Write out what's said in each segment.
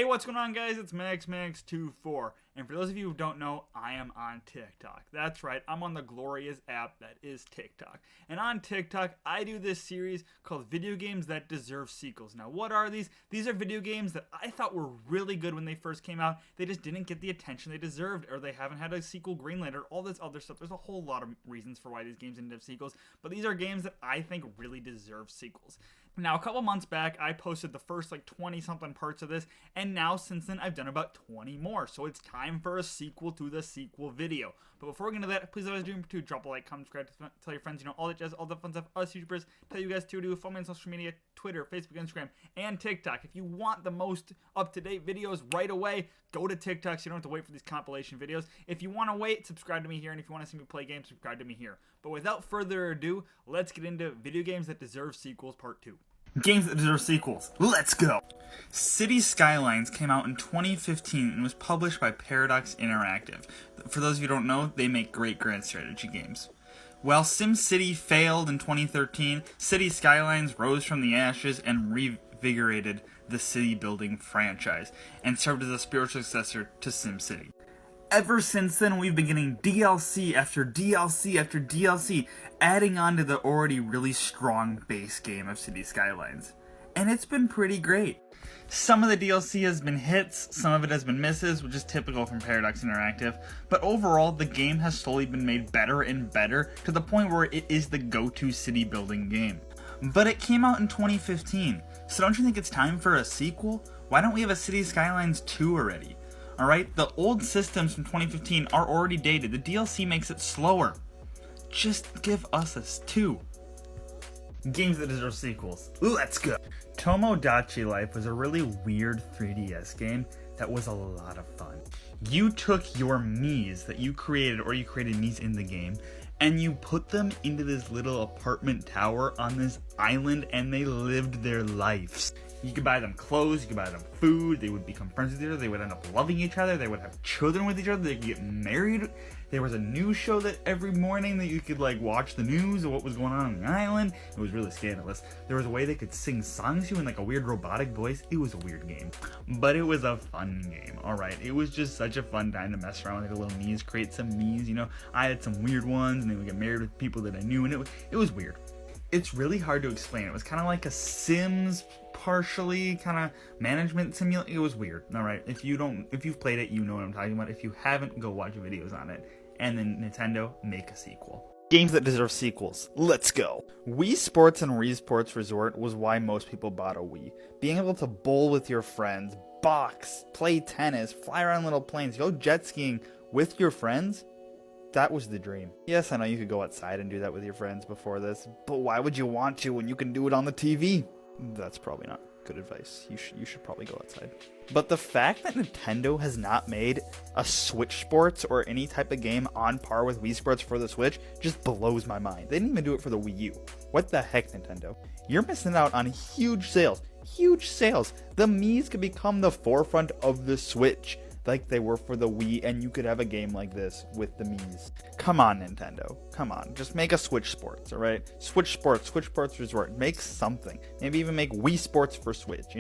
Hey, what's going on, guys? It's MaxMax24, and for those of you who don't know, I am on TikTok. That's right, I'm on the glorious app that is TikTok. And on TikTok, I do this series called Video Games That Deserve Sequels. Now, what are these? These are video games that I thought were really good when they first came out. They just didn't get the attention they deserved, or they haven't had a sequel greenlit, or all this other stuff. There's a whole lot of reasons for why these games didn't have sequels, but these are games that I think really deserve sequels. Now, a couple months back, I posted the first 20-something parts of this, and now since then, I've done about 20 more. So it's time for a sequel to the sequel video. But before we get into that, please always do drop a like, comment, subscribe, tell your friends, all that jazz, all the fun stuff, us YouTubers, tell you guys to follow me on social media, Twitter, Facebook, Instagram, and TikTok. If you want the most up-to-date videos right away, go to TikTok so you don't have to wait for these compilation videos. If you want to wait, subscribe to me here, and if you want to see me play games, subscribe to me here. But without further ado, let's get into Video Games That Deserve Sequels Part 2. Games that deserve sequels. Let's go! Cities Skylines came out in 2015 and was published by Paradox Interactive. For those of you who don't know, they make great grand strategy games. While SimCity failed in 2013, Cities Skylines rose from the ashes and revigorated the city-building franchise, and served as a spiritual successor to SimCity. Ever since then, we've been getting DLC after DLC after DLC, adding on to the already really strong base game of Cities Skylines. And it's been pretty great. Some of the DLC has been hits, some of it has been misses, which is typical from Paradox Interactive, but overall, the game has slowly been made better and better to the point where it is the go-to city building game. But it came out in 2015, so don't you think it's time for a sequel? Why don't we have a Cities Skylines 2 already? Alright, the old systems from 2015 are already dated. The DLC makes it slower. Just give us a 2. Games that deserve sequels. Let's go! Tomodachi Life was a really weird 3DS game that was a lot of fun. You took your Miis that you created, or you created Miis in the game, and you put them into this little apartment tower on this island, and they lived their lives. You could buy them clothes, you could buy them food, they would become friends with each other, they would end up loving each other, they would have children with each other, they could get married. There was a news show that every morning that you could watch the news of what was going on the island. It was really scandalous. There was a way they could sing songs to you in a weird robotic voice. It was a weird game, but it was a fun game, alright? It was just such a fun time to mess around with the little Miis, create some Miis, I had some weird ones, and they would get married with people that I knew, and it was weird. It's really hard to explain. It was kind of like a Sims, partially kind of management simulator. It was weird. All right, if you've played it, you know what I'm talking about. If you haven't, go watch videos on it. And then Nintendo, make a sequel. Games that deserve sequels. Let's go. Wii Sports and Wii Sports Resort was why most people bought a Wii. Being able to bowl with your friends, box, play tennis, fly around little planes, go jet skiing with your friends. That was the dream. Yes, I know you could go outside and do that with your friends before this, but why would you want to when you can do it on the TV? That's probably not good advice. You should probably go outside. But the fact that Nintendo has not made a Switch Sports or any type of game on par with Wii Sports for the Switch just blows my mind. They didn't even do it for the Wii U. What the heck, Nintendo? You're missing out on huge sales. Huge sales. The Miis could become the forefront of the Switch, like they were for the Wii, and you could have a game like this with the Miis. Come on, Nintendo. Come on. Just make a Switch Sports, alright? Switch Sports Resort. Make something. Maybe even make Wii Sports for Switch,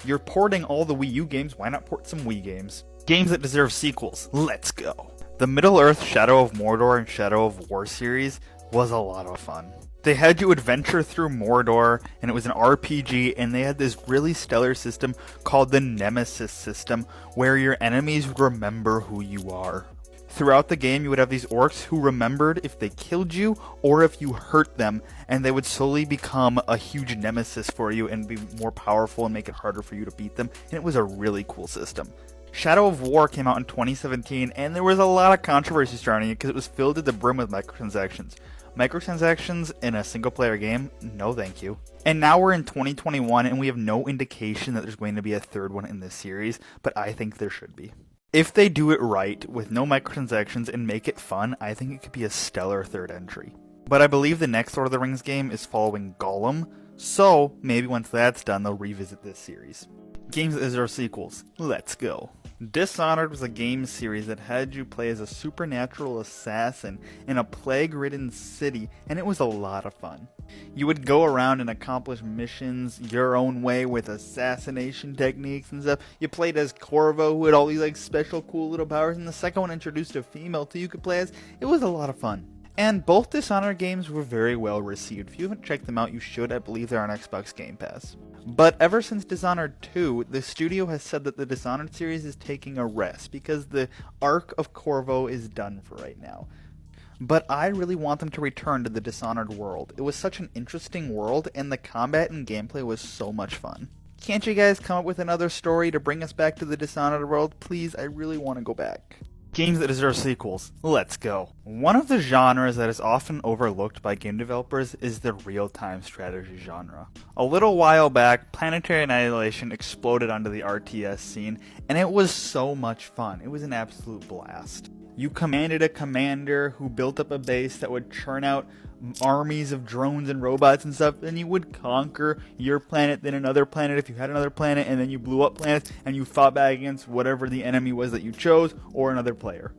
You're porting all the Wii U games, why not port some Wii games? Games that deserve sequels. Let's go. The Middle-earth Shadow of Mordor and Shadow of War series was a lot of fun. They had you adventure through Mordor, and it was an RPG, and they had this really stellar system called the Nemesis system, where your enemies would remember who you are. Throughout the game, you would have these orcs who remembered if they killed you, or if you hurt them, and they would slowly become a huge nemesis for you, and be more powerful, and make it harder for you to beat them, and it was a really cool system. Shadow of War came out in 2017, and there was a lot of controversy surrounding it, because it was filled to the brim with microtransactions. Microtransactions in a single-player game? No thank you. And now we're in 2021 and we have no indication that there's going to be a third one in this series, but I think there should be. If they do it right, with no microtransactions and make it fun, I think it could be a stellar third entry. But I believe the next Lord of the Rings game is following Gollum, so maybe once that's done they'll revisit this series. Games that deserve sequels. Let's go. Dishonored was a game series that had you play as a supernatural assassin in a plague-ridden city, and it was a lot of fun. You would go around and accomplish missions your own way with assassination techniques and stuff. You played as Corvo, who had all these special cool little powers, and the second one introduced a female too you could play as. It was a lot of fun. And both Dishonored games were very well received. If you haven't checked them out, you should. I believe they're on Xbox Game Pass. But ever since Dishonored 2, the studio has said that the Dishonored series is taking a rest because the arc of Corvo is done for right now. But I really want them to return to the Dishonored world. It was such an interesting world, and the combat and gameplay was so much fun. Can't you guys come up with another story to bring us back to the Dishonored world? Please, I really want to go back. Games that deserve sequels. Let's go. One of the genres that is often overlooked by game developers is the real-time strategy genre. A little while back, Planetary Annihilation exploded onto the RTS scene, and it was so much fun. It was an absolute blast. You commanded a commander who built up a base that would churn out armies of drones and robots and stuff, and you would conquer your planet, then another planet if you had another planet, and then you blew up planets, and you fought back against whatever the enemy was that you chose, or another player.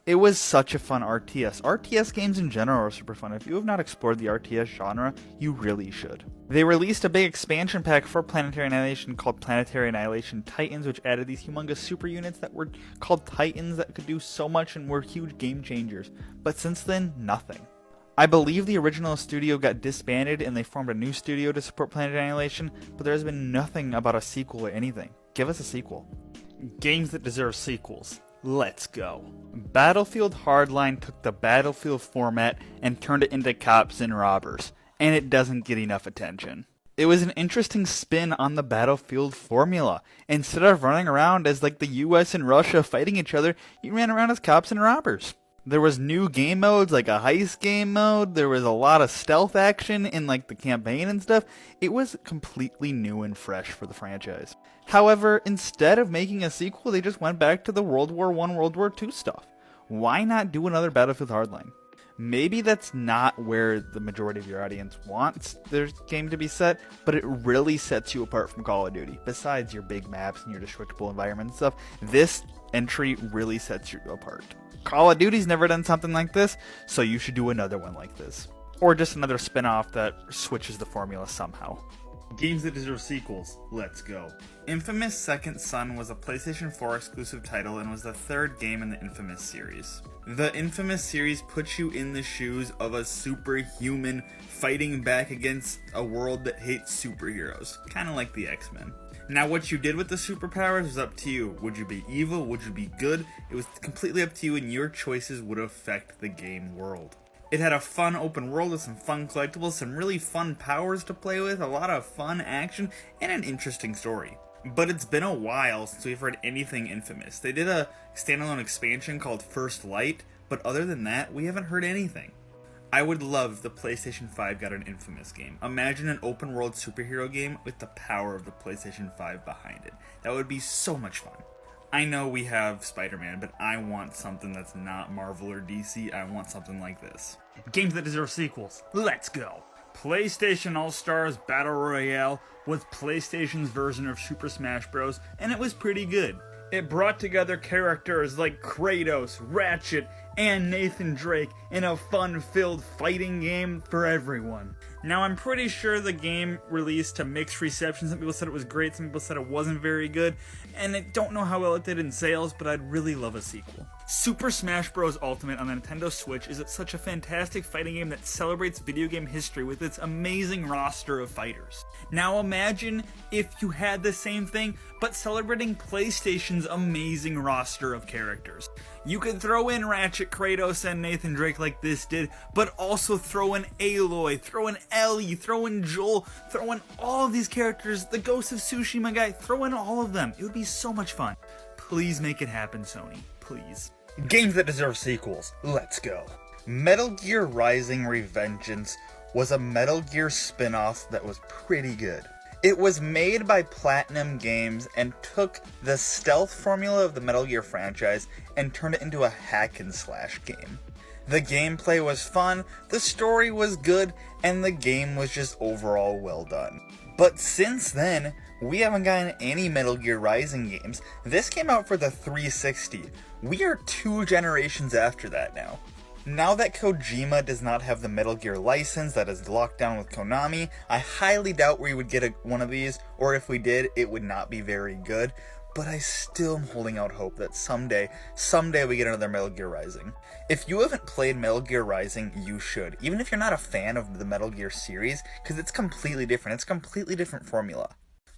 It was such a fun RTS. RTS games in general are super fun. If you have not explored the RTS genre, you really should. They released a big expansion pack for Planetary Annihilation called Planetary Annihilation Titans, which added these humongous super units that were called Titans that could do so much and were huge game changers. But since then, nothing. I believe the original studio got disbanded and they formed a new studio to support Planetary Annihilation, but there has been nothing about a sequel or anything. Give us a sequel. Games that deserve sequels. Let's go. Battlefield Hardline took the Battlefield format and turned it into cops and robbers, and it doesn't get enough attention. It was an interesting spin on the Battlefield formula. Instead of running around as the US and Russia fighting each other, you ran around as cops and robbers. There was new game modes, like a heist game mode. There was a lot of stealth action in the campaign and stuff. It was completely new and fresh for the franchise. However, instead of making a sequel, they just went back to the World War I, World War II stuff. Why not do another Battlefield Hardline? Maybe that's not where the majority of your audience wants their game to be set, but it really sets you apart from Call of Duty. Besides your big maps and your destructible environment and stuff, this entry really sets you apart. Call of Duty's never done something like this, so you should do another one like this. Or just another spin-off that switches the formula somehow. Games that deserve sequels. Let's go. Infamous Second Son was a PlayStation 4 exclusive title and was the third game in the Infamous series. The Infamous series puts you in the shoes of a superhuman fighting back against a world that hates superheroes. Kinda like the X-Men. Now, what you did with the superpowers was up to you. Would you be evil? Would you be good? It was completely up to you, and your choices would affect the game world. It had a fun open world with some fun collectibles, some really fun powers to play with, a lot of fun action, and an interesting story. But it's been a while since we've heard anything Infamous. They did a standalone expansion called First Light, but other than that, we haven't heard anything. I would love if the PlayStation 5 got an Infamous game. Imagine an open world superhero game with the power of the PlayStation 5 behind it. That would be so much fun. I know we have Spider-Man, but I want something that's not Marvel or DC. I want something like this. Games that deserve sequels. Let's go. PlayStation All-Stars Battle Royale was PlayStation's version of Super Smash Bros., and it was pretty good. It brought together characters like Kratos, Ratchet, and Nathan Drake in a fun-filled fighting game for everyone. Now, I'm pretty sure the game released to mixed reception. Some people said it was great, some people said it wasn't very good, and I don't know how well it did in sales, but I'd really love a sequel. Super Smash Bros. Ultimate on the Nintendo Switch is such a fantastic fighting game that celebrates video game history with its amazing roster of fighters. Now imagine if you had the same thing, but celebrating PlayStation's amazing roster of characters. You could throw in Ratchet, Kratos, and Nathan Drake like this did, but also throw in Aloy, throw in Ellie, throw in Joel, throw in all of these characters, the Ghost of Tsushima guy, throw in all of them. It would be so much fun. Please make it happen, Sony. Please. Games that deserve sequels. Let's go. Metal Gear Rising: Revengeance was a Metal Gear spin-off that was pretty good. It was made by Platinum Games and took the stealth formula of the Metal Gear franchise and turned it into a hack and slash game. The gameplay was fun, the story was good, and the game was just overall well done. But since then, We haven't gotten any Metal Gear Rising games. This came out for the 360. We are 2 generations after that now. Now that Kojima does not have the Metal Gear license that is locked down with Konami, I highly doubt we would get one of these, or if we did, it would not be very good. But I still am holding out hope that someday we get another Metal Gear Rising. If you haven't played Metal Gear Rising, you should. Even if you're not a fan of the Metal Gear series, because it's completely different. It's a completely different formula.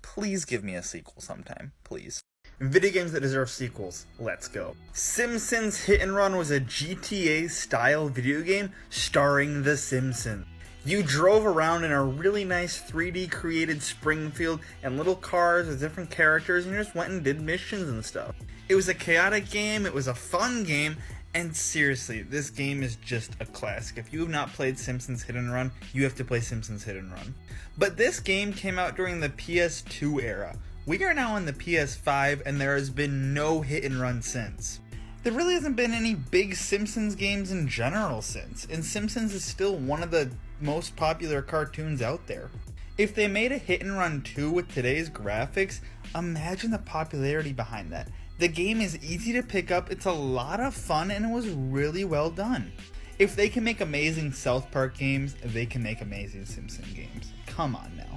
Please give me a sequel sometime, please. Video games that deserve sequels, let's go. Simpsons Hit and Run was a GTA-style video game starring The Simpsons. You drove around in a really nice 3D created Springfield and little cars with different characters, and you just went and did missions and stuff. It was a chaotic game, it was a fun game, and seriously, this game is just a classic. If you have not played Simpsons Hit and Run, you have to play Simpsons Hit and Run. But this game came out during the PS2 era. We are now in the PS5, and there has been no hit and run since. There really hasn't been any big Simpsons games in general since, and Simpsons is still one of the most popular cartoons out there. If they made a Hit and Run 2 with today's graphics, imagine the popularity behind that. The game is easy to pick up, it's a lot of fun, and it was really well done. If they can make amazing South Park games, they can make amazing Simpson games. Come on now.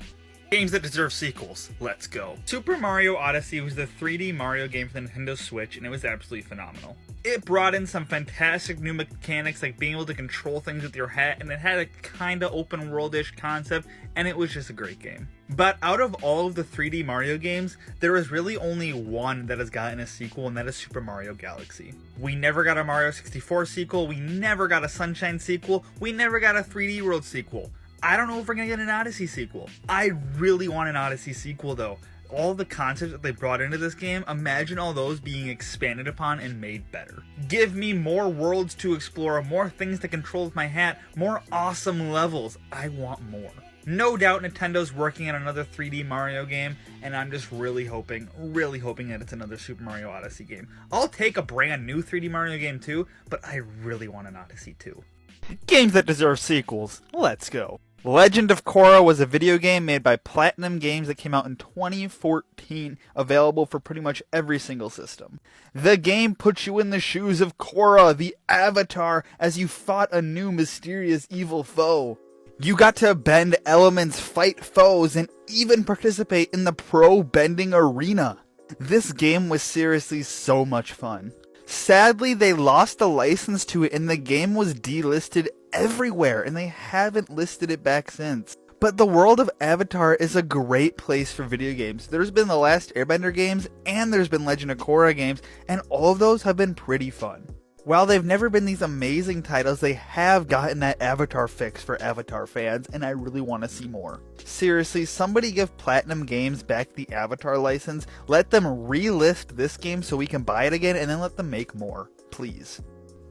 Games that deserve sequels, let's go. Super Mario Odyssey was the 3D Mario game for the Nintendo Switch, and it was absolutely phenomenal. It brought in some fantastic new mechanics like being able to control things with your hat, and it had a kinda open world-ish concept, and it was just a great game. But out of all of the 3D Mario games, there is really only one that has gotten a sequel, and that is Super Mario Galaxy. We never got a Mario 64 sequel, we never got a Sunshine sequel, we never got a 3D World sequel. I don't know if we're gonna get an Odyssey sequel. I really want an Odyssey sequel though. All the concepts that they brought into this game, imagine all those being expanded upon and made better. Give me more worlds to explore, more things to control with my hat, more awesome levels. I want more. No doubt Nintendo's working on another 3D Mario game, and I'm just really hoping that it's another Super Mario Odyssey game. I'll take a brand new 3D Mario game too, but I really want an Odyssey too. Games that deserve sequels, let's go. Legend of Korra was a video game made by Platinum Games that came out in 2014, available for pretty much every single system. The game puts you in the shoes of Korra, the Avatar, as you fought a new mysterious evil foe. You got to bend elements, fight foes, and even participate in the pro bending arena. This game was seriously so much fun. Sadly, they lost the license to it and the game was delisted everywhere, and they haven't listed it back since. But the world of Avatar is a great place for video games. There's been the Last Airbender games, and there's been Legend of Korra games, and all of those have been pretty fun. While they've never been these amazing titles, they have gotten that Avatar fix for Avatar fans, and I really want to see more. Seriously, somebody give Platinum Games back the Avatar license, let them relist this game so we can buy it again, and then let them make more. Please.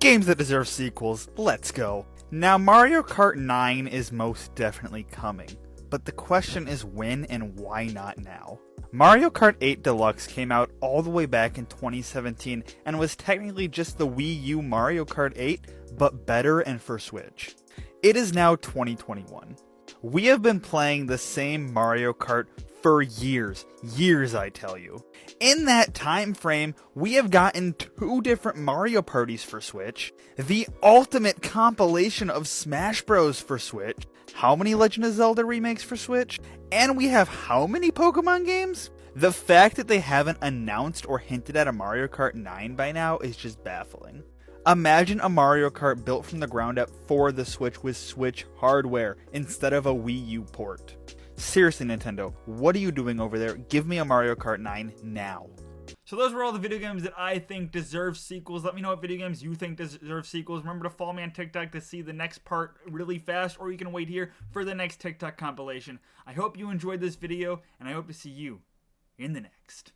Games that deserve sequels, let's go. Now, Mario Kart 9 is most definitely coming, but the question is when and why not now? Mario Kart 8 Deluxe came out all the way back in 2017 and was technically just the Wii U Mario Kart 8, but better and for Switch. It is now 2021. We have been playing the same Mario Kart for years I tell you. In that time frame, we have gotten 2 different Mario Parties for Switch, the ultimate compilation of Smash Bros for Switch, how many Legend of Zelda remakes for Switch, and we have how many Pokemon games? The fact that they haven't announced or hinted at a Mario Kart 9 by now is just baffling. Imagine a Mario Kart built from the ground up for the Switch with Switch hardware instead of a Wii U port. Seriously, Nintendo, what are you doing over there? Give me a Mario Kart 9 now. So those were all the video games that I think deserve sequels. Let me know what video games you think deserve sequels. Remember to follow me on TikTok to see the next part really fast, or you can wait here for the next TikTok compilation. I hope you enjoyed this video, and I hope to see you in the next.